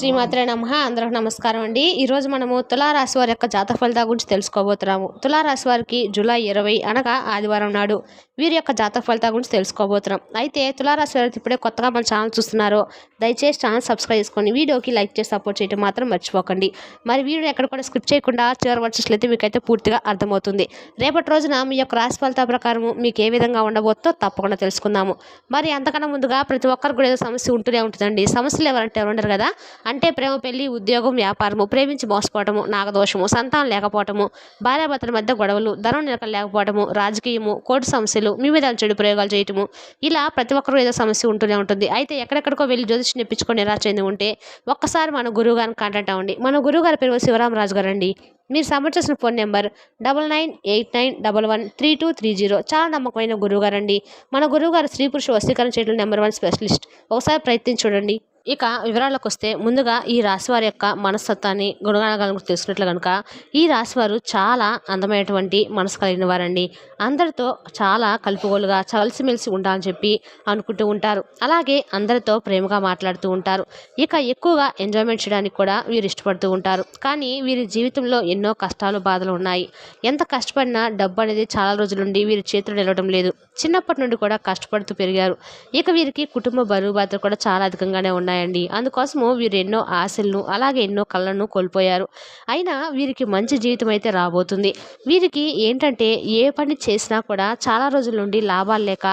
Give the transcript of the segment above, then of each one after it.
శ్రీమాత్రే నమః. అందరికి నమస్కారం అండి. ఈరోజు మనము తులారాశి వారి యొక్క జాతక ఫలితాల గురించి తెలుసుకోబోతున్నాము. తులారాశి వారికి జూలై 20 అనగా ఆదివారం నాడు వీరి యొక్క జాతక ఫలితాల గురించి తెలుసుకోబోతున్నాం. అయితే తులారాశి వారు ఇప్పుడే కొత్తగా మన ఛానల్ చూస్తున్నారో దయచేసి ఛానల్ సబ్స్క్రైబ్ చేసుకోండి. వీడియోకి లైక్ చేసి సపోర్ట్ చేయడం మాత్రం మర్చిపోకండి. మరి వీడియో ఎక్కడ కూడా స్కిప్ చేయకుండా చివరి వచ్చినట్లయితే మీకైతే పూర్తిగా అర్థమవుతుంది. రేపటి రోజున మీ యొక్క రాశి ఫలితాల ప్రకారం మీకు ఏ విధంగా ఉండబోతుందో తప్పకుండా తెలుసుకుందాము. మరి అంతకన్నా ముందుగా ప్రతి ఒక్కరికి కూడా ఏదో సమస్య ఉంటూనే ఉంటుందండి. సమస్యలు ఎవరంటే ఎవరు ఉండరు కదా. అంటే ప్రేమ, పెళ్లి, ఉద్యోగం, వ్యాపారము, ప్రేమించి మోసపోవటము, నాగదోషము, సంతానం లేకపోవటము, భార్యాభర్తల మధ్య గొడవలు, ధనం నిలకడ లేకపోవటము, రాజకీయము, కోర్టు సమస్యలు, మీ మీద చెడు ప్రయోగాలు చేయటము, ఇలా ప్రతి ఒక్కరు ఏదో సమస్య ఉంటూనే ఉంటుంది. అయితే ఎక్కడెక్కడికో వెళ్ళి జ్యోతిష్యం తెప్పించుకొని నిరాశ చెంది ఉంటే ఒక్కసారి మన గురువు గారిని కాంటాక్ట్ అవ్వండి. మన గురువు గారి పేరు శివరామరాజు గారు అండి. మీరు సబ్మిట్ చేసిన ఫోన్ నెంబర్ 9989113230. చాలా నమ్మకమైన గురువు గారు అండి. మన గురువు గారు స్త్రీ పురుష వశీకరణ చేయడం నెంబర్ 1 స్పెషలిస్ట్. ఒకసారి ప్రయత్నించి చూడండి. ఇక వివరాలకు వస్తే ముందుగా ఈ రాశి వారి యొక్క మనస్తత్వాన్ని గుణగణాలను తెలుసుకున్నట్లు కనుక ఈ రాశి వారు చాలా అందమైనటువంటి మనసు కలిగిన వారండి. అందరితో చాలా కలుపుగోలుగా కలిసిమెలిసి ఉండాలని చెప్పి అనుకుంటూ ఉంటారు. అలాగే అందరితో ప్రేమగా మాట్లాడుతూ ఉంటారు. ఇక ఎక్కువగా ఎంజాయ్మెంట్ చేయడానికి కూడా వీరు ఇష్టపడుతూ ఉంటారు. కానీ వీరి జీవితంలో ఎన్నో కష్టాలు, బాధలు ఉన్నాయి. ఎంత కష్టపడినా డబ్బు అనేది చాలా రోజుల నుండి వీరి చేతులు నిలవడం లేదు. చిన్నప్పటి నుండి కూడా కష్టపడుతూ పెరిగారు. ఇక వీరికి కుటుంబ బరువు బాధ్యతలు కూడా చాలా అధికంగానే ఉన్నాయండి. అందుకోసము వీరు ఎన్నో ఆశలను అలాగే ఎన్నో కళ్ళను కోల్పోయారు. అయినా వీరికి మంచి జీవితం అయితే రాబోతుంది. వీరికి ఏంటంటే ఏ పని చేసినా కూడా చాలా రోజుల నుండి లాభాలు లేక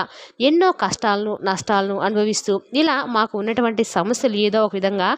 ఎన్నో కష్టాలను, నష్టాలను అనుభవిస్తూ ఇలా మాకు ఉన్నటువంటి సమస్యలు ఏదో ఒక విధంగా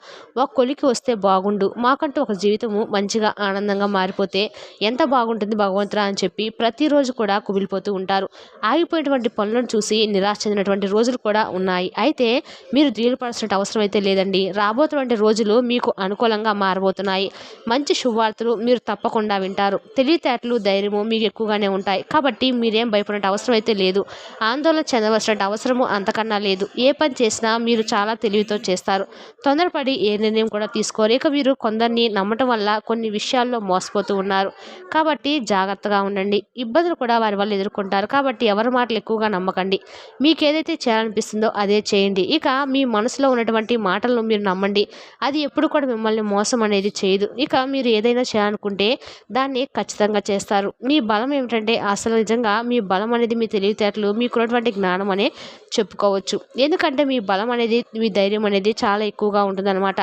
ఒక కొలికి వస్తే బాగుండు, మాకంటూ ఒక జీవితము మంచిగా ఆనందంగా మారిపోతే ఎంత బాగుంటుంది భగవంతుడా అని చెప్పి ప్రతిరోజు కూడా కుమిలిపోతూ ఉంటారు. ఆగిపోయినటువంటి పనులను చూసి నిరాశ చెందినటువంటి రోజులు కూడా ఉన్నాయి. అయితే మీరు దిగులుపడాల్సిన అవసరం అయితే లేదండి. రాబోతున్నటువంటి రోజులు మీకు అనుకూలంగా మారబోతున్నాయి. మంచి శుభవార్తలు మీరు తప్పకుండా వింటారు. తెలివితేటలు, ధైర్యము మీకు ఎక్కువగానే ఉంటాయి. కాబట్టి మీరేం భయపడే అవసరం అయితే లేదు. ఆందోళన చెందవలసిన అవసరము అంతకన్నా లేదు. ఏ పని చేసినా మీరు చాలా తెలివితో చేస్తారు. తొందరపడి ఏ నిర్ణయం కూడా తీసుకోరు. ఇక మీరు కొందరిని నమ్మటం వల్ల కొన్ని విషయాల్లో మోసపోతూ ఉన్నారు. కాబట్టి జాగ్రత్తగా ఉండండి. ఇబ్బందులు కూడా వారి వల్ల ఎదుర్కొంటారు. కాబట్టి ఎవరి మాటలు ఎక్కువగా నమ్మకండి. మీకు ఏదైతే చేయాలనిపిస్తుందో అదే చేయండి. ఇక మీ మనసులో ఉన్నటువంటి మాటలను మీరు నమ్మండి. అది ఎప్పుడు కూడా మిమ్మల్ని మోసం అనేది చేయదు. ఇక మీరు ఏదైనా చేయాలనుకుంటే దాన్ని ఖచ్చితంగా చేస్తారు. మీ బలం ఏమిటంటే అసలు నిజంగా మీ బలం అనేది మీ తెలివితేటలు, మీకున్నటువంటి జ్ఞానం అనే చెప్పుకోవచ్చు. ఎందుకంటే మీ బలం అనేది, మీ ధైర్యం అనేది చాలా ఎక్కువగా ఉంటుందన్నమాట.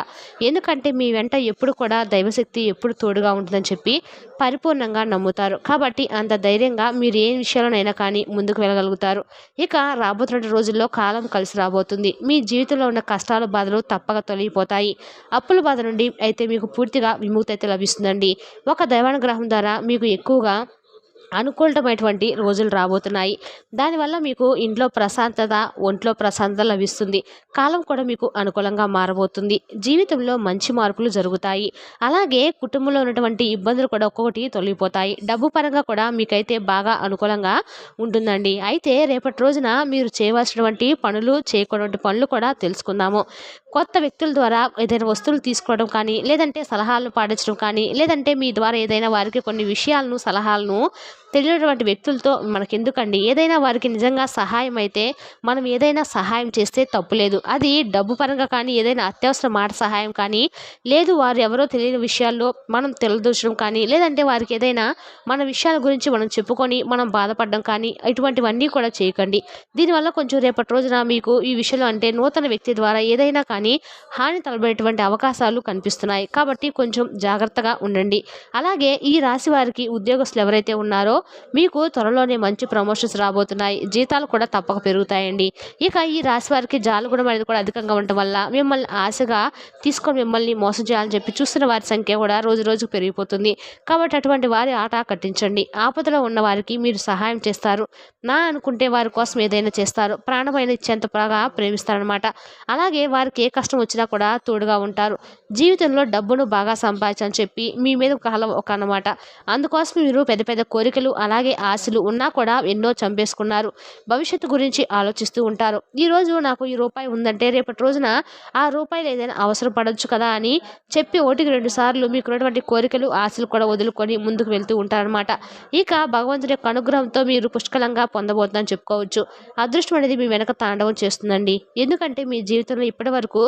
ఎందుకంటే మీ వెంట ఎప్పుడు కూడా దైవశక్తి ఎప్పుడు తోడుగా ఉంటుందని చెప్పి పరిపూర్ణంగా నమ్ముతారు. కాబట్టి అంత ధైర్యంగా మీరు ఏ విషయాలనైనా కానీ ముందుకు వెళ్ళగలుగుతారు. ఇక రాబోతున్న రోజుల్లో కాలం కలిసి రాబోతుంది. మీ జీవితంలో ఉన్న కష్టాలు, బాధలు తప్పక తొలగిపోతాయి. అప్పుల బాధ నుండి అయితే మీకు పూర్తిగా విముక్తి అయితే లభిస్తుందండి. ఒక దైవానుగ్రహం ద్వారా మీకు ఎక్కువగా అనుకూలమైనటువంటి రోజులు రాబోతున్నాయి. దానివల్ల మీకు ఇంట్లో ప్రశాంతత, ఒంట్లో ప్రశాంతత లభిస్తుంది. కాలం కూడా మీకు అనుకూలంగా మారబోతుంది. జీవితంలో మంచి మార్పులు జరుగుతాయి. అలాగే కుటుంబంలో ఉన్నటువంటి ఇబ్బందులు కూడా ఒక్కొక్కటి తొలగిపోతాయి. డబ్బు పరంగా కూడా మీకైతే బాగా అనుకూలంగా ఉంటుందండి. అయితే రేపటి రోజున మీరు చేయవలసినటువంటి పనులు, చేయకూడని పనులు కూడా తెలుసుకుందాము. కొత్త వ్యక్తుల ద్వారా ఏదైనా వస్తువులు తీసుకోవడం కానీ, లేదంటే సలహాలను పాటించడం కానీ, లేదంటే మీ ద్వారా ఏదైనా వారికి కొన్ని విషయాలను, సలహాలను తెలియనటువంటి వ్యక్తులతో మనకెందుకండి. ఏదైనా వారికి నిజంగా సహాయం అయితే మనం ఏదైనా సహాయం చేస్తే తప్పులేదు. అది డబ్బు పరంగా కానీ, ఏదైనా అత్యవసర మాట సహాయం కానీ, లేదు వారు ఎవరో తెలియని విషయాల్లో మనం తెలియదూచడం కానీ, లేదంటే వారికి ఏదైనా మన విషయాల గురించి మనం చెప్పుకొని మనం బాధపడడం కానీ, ఇటువంటివన్నీ కూడా చేయకండి. దీనివల్ల కొంచెం రేపటి రోజున మీకు ఈ విషయంలో అంటే నూతన వ్యక్తి ద్వారా ఏదైనా కానీ హాని తలబడేటువంటి అవకాశాలు కనిపిస్తున్నాయి. కాబట్టి కొంచెం జాగ్రత్తగా ఉండండి. అలాగే ఈ రాశి వారికి ఉద్యోగస్తులు ఎవరైతే ఉన్నారో మీకు త్వరలోనే మంచి ప్రమోషన్స్ రాబోతున్నాయి. జీతాలు కూడా తప్పక పెరుగుతాయండి. ఇక ఈ రాశి వారికి జాలగుణం అనేది కూడా అధికంగా ఉండటం వల్ల మిమ్మల్ని ఆశగా తీసుకొని మిమ్మల్ని మోసం చేయాలని చెప్పి చూస్తున్న వారి సంఖ్య కూడా రోజు రోజుకు పెరిగిపోతుంది. కాబట్టి అటువంటి వారి ఆట కట్టించండి. ఆపదలో ఉన్న వారికి మీరు సహాయం చేస్తారు. నా అనుకుంటే వారి కోసం ఏదైనా చేస్తారు. ప్రాణమైన ఇచ్చేంత బాగా ప్రేమిస్తారనమాట. అలాగే వారికి ఏ కష్టం వచ్చినా కూడా తోడుగా ఉంటారు. జీవితంలో డబ్బును బాగా సంపాదించని చెప్పి మీ మీద ఒక అన్నమాట. అందుకోసం మీరు పెద్ద పెద్ద కోరికలు కోరికలు అలాగే ఆశలు ఉన్నా కూడా ఎన్నో చంపేసుకున్నారు. భవిష్యత్తు గురించి ఆలోచిస్తూ ఉంటారు. ఈరోజు నాకు ఈ రూపాయి ఉందంటే రేపటి రోజున ఆ రూపాయలు ఏదైనా అవసరం పడొచ్చు కదా అని చెప్పి ఒకటికి 2 సార్లు మీకున్నటువంటి కోరికలు ఆశలు కూడా వదులుకొని ముందుకు వెళ్తూ ఉంటారనమాట. ఇక భగవంతుడి యొక్క అనుగ్రహంతో మీరు పుష్కలంగా పొందబోతుందని చెప్పుకోవచ్చు. అదృష్టం అనేది మీ వెనక తాండవం చేస్తుందండి. ఎందుకంటే మీ జీవితంలో ఇప్పటి వరకు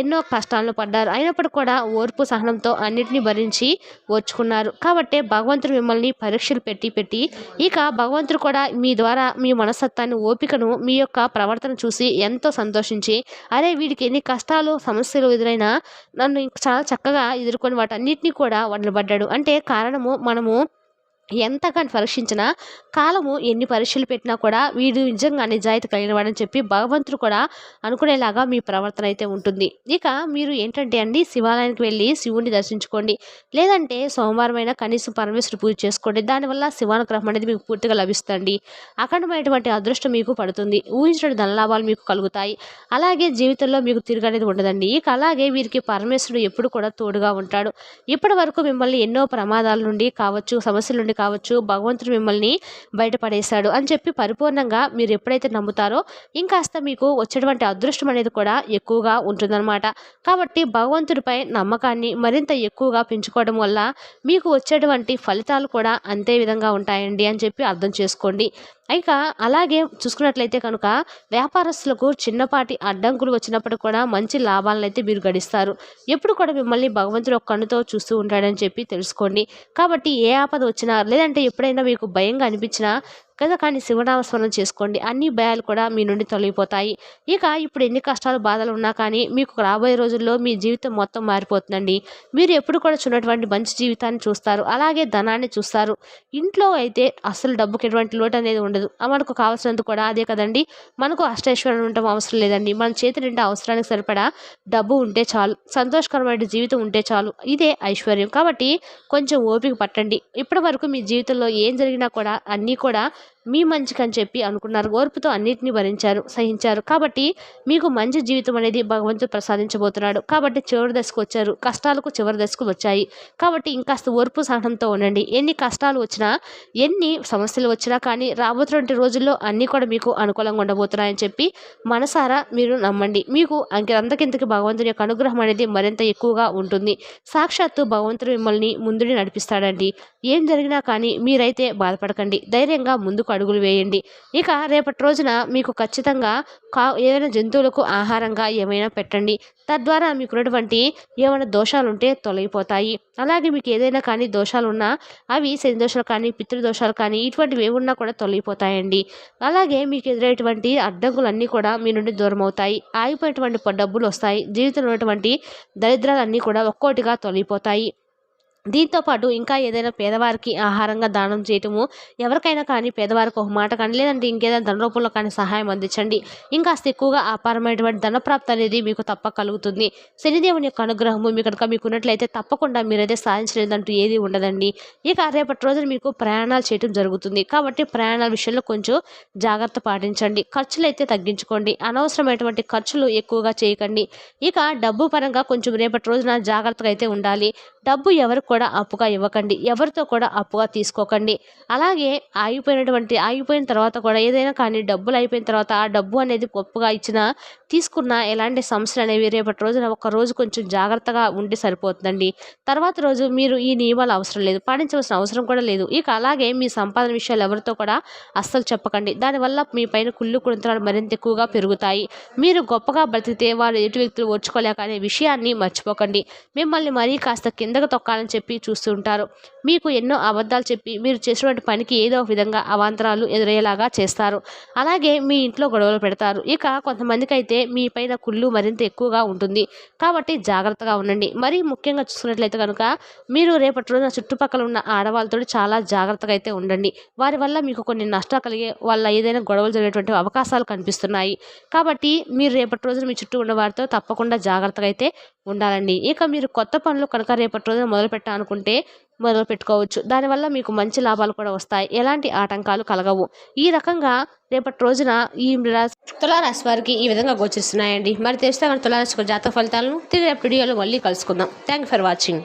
ఎన్నో కష్టాలను పడ్డారు. అయినప్పటికీ కూడా ఓర్పు సహనంతో అన్నిటిని భరించి ఓర్చుకున్నారు. కాబట్టే భగవంతుడు మిమ్మల్ని పరీక్షలు పెట్టి పెట్టి ఇక భగవంతుడు కూడా మీ ద్వారా మీ మనస్తత్వాన్ని ఓపికను మీ యొక్క ప్రవర్తన చూసి ఎంతో సంతోషించి అరే వీడికి ఎన్ని కష్టాలు సమస్యలు ఎదురైనా నన్ను చాలా చక్కగా ఎదుర్కొని వాటన్నిటిని కూడా వదిలిపడ్డాడు అంటే కారణము మనము ఎంతగాని పరీక్షించినా కాలము ఎన్ని పరీక్షలు పెట్టినా కూడా వీడు నిజంగా నిజాయితీ కలిగిన వాడని చెప్పి భగవంతుడు కూడా అనుకునేలాగా మీ ప్రవర్తన అయితే ఉంటుంది. ఇక మీరు ఏంటంటే అండి శివాలయానికి వెళ్ళి శివుణ్ణి దర్శించుకోండి. లేదంటే సోమవారం అయినా కనీసం పరమేశ్వరుడు పూజ చేసుకోండి. దానివల్ల శివానుగ్రహం అనేది మీకు పూర్తిగా లభిస్తుంది. అఖండమైనటువంటి అదృష్టం మీకు పడుతుంది. ఊహించిన ధనలాభాలు మీకు కలుగుతాయి. అలాగే జీవితంలో మీకు తిరగనేది ఉండదండి. ఇక అలాగే వీరికి పరమేశ్వరుడు ఎప్పుడు కూడా తోడుగా ఉంటాడు. ఇప్పటి వరకు మిమ్మల్ని ఎన్నో ప్రమాదాల నుండి కావచ్చు సమస్యల నుండి కావచ్చు భగవంతుడు మిమ్మల్ని బయటపడేశాడు అని చెప్పి పరిపూర్ణంగా మీరు ఎప్పుడైతే నమ్ముతారో ఇంకాస్త మీకు వచ్చేటువంటి అదృష్టం అనేది కూడా ఎక్కువగా ఉంటుందన్నమాట. కాబట్టి భగవంతుడిపై నమ్మకాన్ని మరింత ఎక్కువగా పెంచుకోవడం వల్ల మీకు వచ్చేటువంటి ఫలితాలు కూడా అంతే విధంగా ఉంటాయండి అని చెప్పి అర్థం చేసుకోండి. ఇక అలాగే చూసుకున్నట్లయితే కనుక వ్యాపారస్తులకు చిన్నపాటి అడ్డంకులు వచ్చినప్పుడు కూడా మంచి లాభాలను అయితే మీరు గడిస్తారు. ఎప్పుడు కూడా మిమ్మల్ని భగవంతుడు ఒక కన్నుతో చూస్తూ ఉంటాడని చెప్పి తెలుసుకోండి. కాబట్టి ఏ ఆపద వచ్చినా లేదంటే ఎప్పుడైనా మీకు భయంగా అనిపించినా కదా కానీ శివనామస్మరణ చేసుకోండి. అన్ని భయాలు కూడా మీ నుండి తొలగిపోతాయి. ఇక ఇప్పుడు ఎన్ని కష్టాలు బాధలు ఉన్నా కానీ మీకు రాబోయే రోజుల్లో మీ జీవితం మొత్తం మారిపోతుందండి. మీరు ఎప్పుడు కూడా చూడటువంటి మంచి జీవితాన్ని చూస్తారు. అలాగే ధనాన్ని చూస్తారు. ఇంట్లో అయితే అసలు డబ్బుకి ఎటువంటి లోటు అనేది ఉండదు. మనకు కావాల్సినంత కూడా అదే కదండి. మనకు అష్టైశ్వర్యం ఉండటం అవసరం లేదండి. మన చేతి నిండా అవసరానికి సరిపడా డబ్బు ఉంటే చాలు. సంతోషకరమైన జీవితం ఉంటే చాలు. ఇదే ఐశ్వర్యం. కాబట్టి కొంచెం ఓపిక పట్టండి. ఇప్పటి వరకు మీ జీవితంలో ఏం జరిగినా కూడా అన్నీ కూడా మీ మంచికని చెప్పి అనుకున్నారు. ఓర్పుతో అన్నిటిని భరించారు, సహించారు. కాబట్టి మీకు మంచి జీవితం అనేది భగవంతుడు ప్రసాదించబోతున్నాడు. కాబట్టి చివరి దశకు వచ్చారు. కష్టాలకు చివరి దశకు వచ్చాయి. కాబట్టి ఇంకాస్త ఓర్పు సహనంతో ఉండండి. ఎన్ని కష్టాలు వచ్చినా ఎన్ని సమస్యలు వచ్చినా కానీ రాబోతున్న రోజుల్లో అన్నీ కూడా మీకు అనుకూలంగా ఉండబోతున్నాయని చెప్పి మనసారా మీరు నమ్మండి. మీకు అంతకింతకి భగవంతుని యొక్క అనుగ్రహం అనేది మరింత ఎక్కువగా ఉంటుంది. సాక్షాత్తు భగవంతుడు మిమ్మల్ని ముందుని నడిపిస్తాడండి. ఏం జరిగినా కానీ మీరైతే బాధపడకండి. ధైర్యంగా ముందుకు అడుగులు వేయండి. ఇక రేపటి రోజున మీకు ఖచ్చితంగా ఏదైనా జంతువులకు ఆహారంగా ఏమైనా పెట్టండి. తద్వారా మీకున్నటువంటి ఏమైనా దోషాలు ఉంటే తొలగిపోతాయి. అలాగే మీకు ఏదైనా కానీ దోషాలు ఉన్నా అవి శని దోషాలు కానీ పితృదోషాలు కానీ ఇటువంటివి ఏమున్నా కూడా తొలగిపోతాయండి. అలాగే మీకు ఎదురైనటువంటి అడ్డంకులన్నీ కూడా మీ నుండి దూరం అవుతాయి. ఆగిపోయినటువంటి డబ్బులు వస్తాయి. జీవితంలో ఉన్నటువంటి దరిద్రాలన్నీ కూడా ఒక్కోటిగా తొలగిపోతాయి. దీంతో పాటు ఇంకా ఏదైనా పేదవారికి ఆహారంగా దానం చేయటము ఎవరికైనా కానీ పేదవారికి ఒక మాట కానీ లేదంటే ఇంకేదైనా ధన రూపంలో కానీ సహాయం అందించండి. ఇంకాస్త ఎక్కువగా అపారమైనటువంటి ధనప్రాప్తి అనేది మీకు తప్పక కలుగుతుంది. శనిదేవుని యొక్క అనుగ్రహము మీకు ఉన్నట్లయితే తప్పకుండా మీరైతే సాధించలేదంటూ ఏది ఉండదండి. ఇక రేపటి రోజున మీకు ప్రయాణాలు చేయటం జరుగుతుంది. కాబట్టి ప్రయాణాల విషయంలో కొంచెం జాగ్రత్త పాటించండి. ఖర్చులు అయితే తగ్గించుకోండి. అనవసరమైనటువంటి ఖర్చులు ఎక్కువగా చేయకండి. ఇక డబ్బు పరంగా కొంచెం రేపటి రోజున జాగ్రత్తగా అయితే ఉండాలి. డబ్బు ఎవరికి కూడా అప్పుగా ఇవ్వకండి. ఎవరితో కూడా అప్పుగా తీసుకోకండి. అలాగే ఆగిపోయిన తర్వాత కూడా ఏదైనా కానీ డబ్బులు అయిపోయిన తర్వాత ఆ డబ్బు అనేది అప్పుగా ఇచ్చినా తీసుకున్న ఎలాంటి సమస్యలు అనేవి రేపటి రోజున ఒక రోజు కొంచెం జాగ్రత్తగా ఉంటే సరిపోతుందండి. తర్వాత రోజు మీరు ఈ నియమాలు అవసరం లేదు, పాటించవలసిన అవసరం కూడా లేదు. ఇక అలాగే మీ సంపాదన విషయాలు ఎవరితో కూడా అస్సలు చెప్పకండి. దానివల్ల మీ పైన కుళ్ళు కుతంత్రాలు మరింత ఎక్కువగా పెరుగుతాయి. మీరు గొప్పగా బ్రతికితే వాళ్ళు ఎటు వ్యక్తులు ఓర్చుకోలేక అనే విషయాన్ని మర్చిపోకండి. మిమ్మల్ని మరీ కాస్త కిందకు తొక్కాలని చెప్పి చూస్తూ ఉంటారు. మీకు ఎన్నో అబద్ధాలు చెప్పి మీరు చేసినటువంటి పనికి ఏదో ఒక విధంగా అవాంతరాలు ఎదురయ్యేలాగా చేస్తారు. అలాగే మీ ఇంట్లో గొడవలు పెడతారు. ఇక కొంతమందికి అయితే మీ పైన కుళ్ళు మరింత ఎక్కువగా ఉంటుంది. కాబట్టి జాగ్రత్తగా ఉండండి. మరీ ముఖ్యంగా చూసుకున్నట్లయితే కనుక మీరు రేపటి రోజున చుట్టుపక్కల ఉన్న ఆడవాళ్ళతో చాలా జాగ్రత్తగా అయితే ఉండండి. వారి వల్ల మీకు కొన్ని నష్టాలు కలిగే వాళ్ళ ఏదైనా గొడవలు జరిగేటువంటి అవకాశాలు కనిపిస్తున్నాయి. కాబట్టి మీరు రేపటి రోజున మీ చుట్టూ ఉన్న వారితో తప్పకుండా జాగ్రత్తగా అయితే ఉండాలండి. ఇక మీరు కొత్త పనులు కనుక రేపటి రోజున మొదలు పెట్టుకోవచ్చు. దానివల్ల మీకు మంచి లాభాలు కూడా వస్తాయి. ఎలాంటి ఆటంకాలు కలగవు. ఈ రకంగా రేపటి రోజున ఈ తులారాశి వారికి ఈ విధంగా గోచరిస్తున్నాయండి. మరి తెలిస్తే తులారాశి జాతక ఫలితాలను తిరిగి వీడియోలో మళ్ళీ కలుసుకుందాం. Thank you for watching.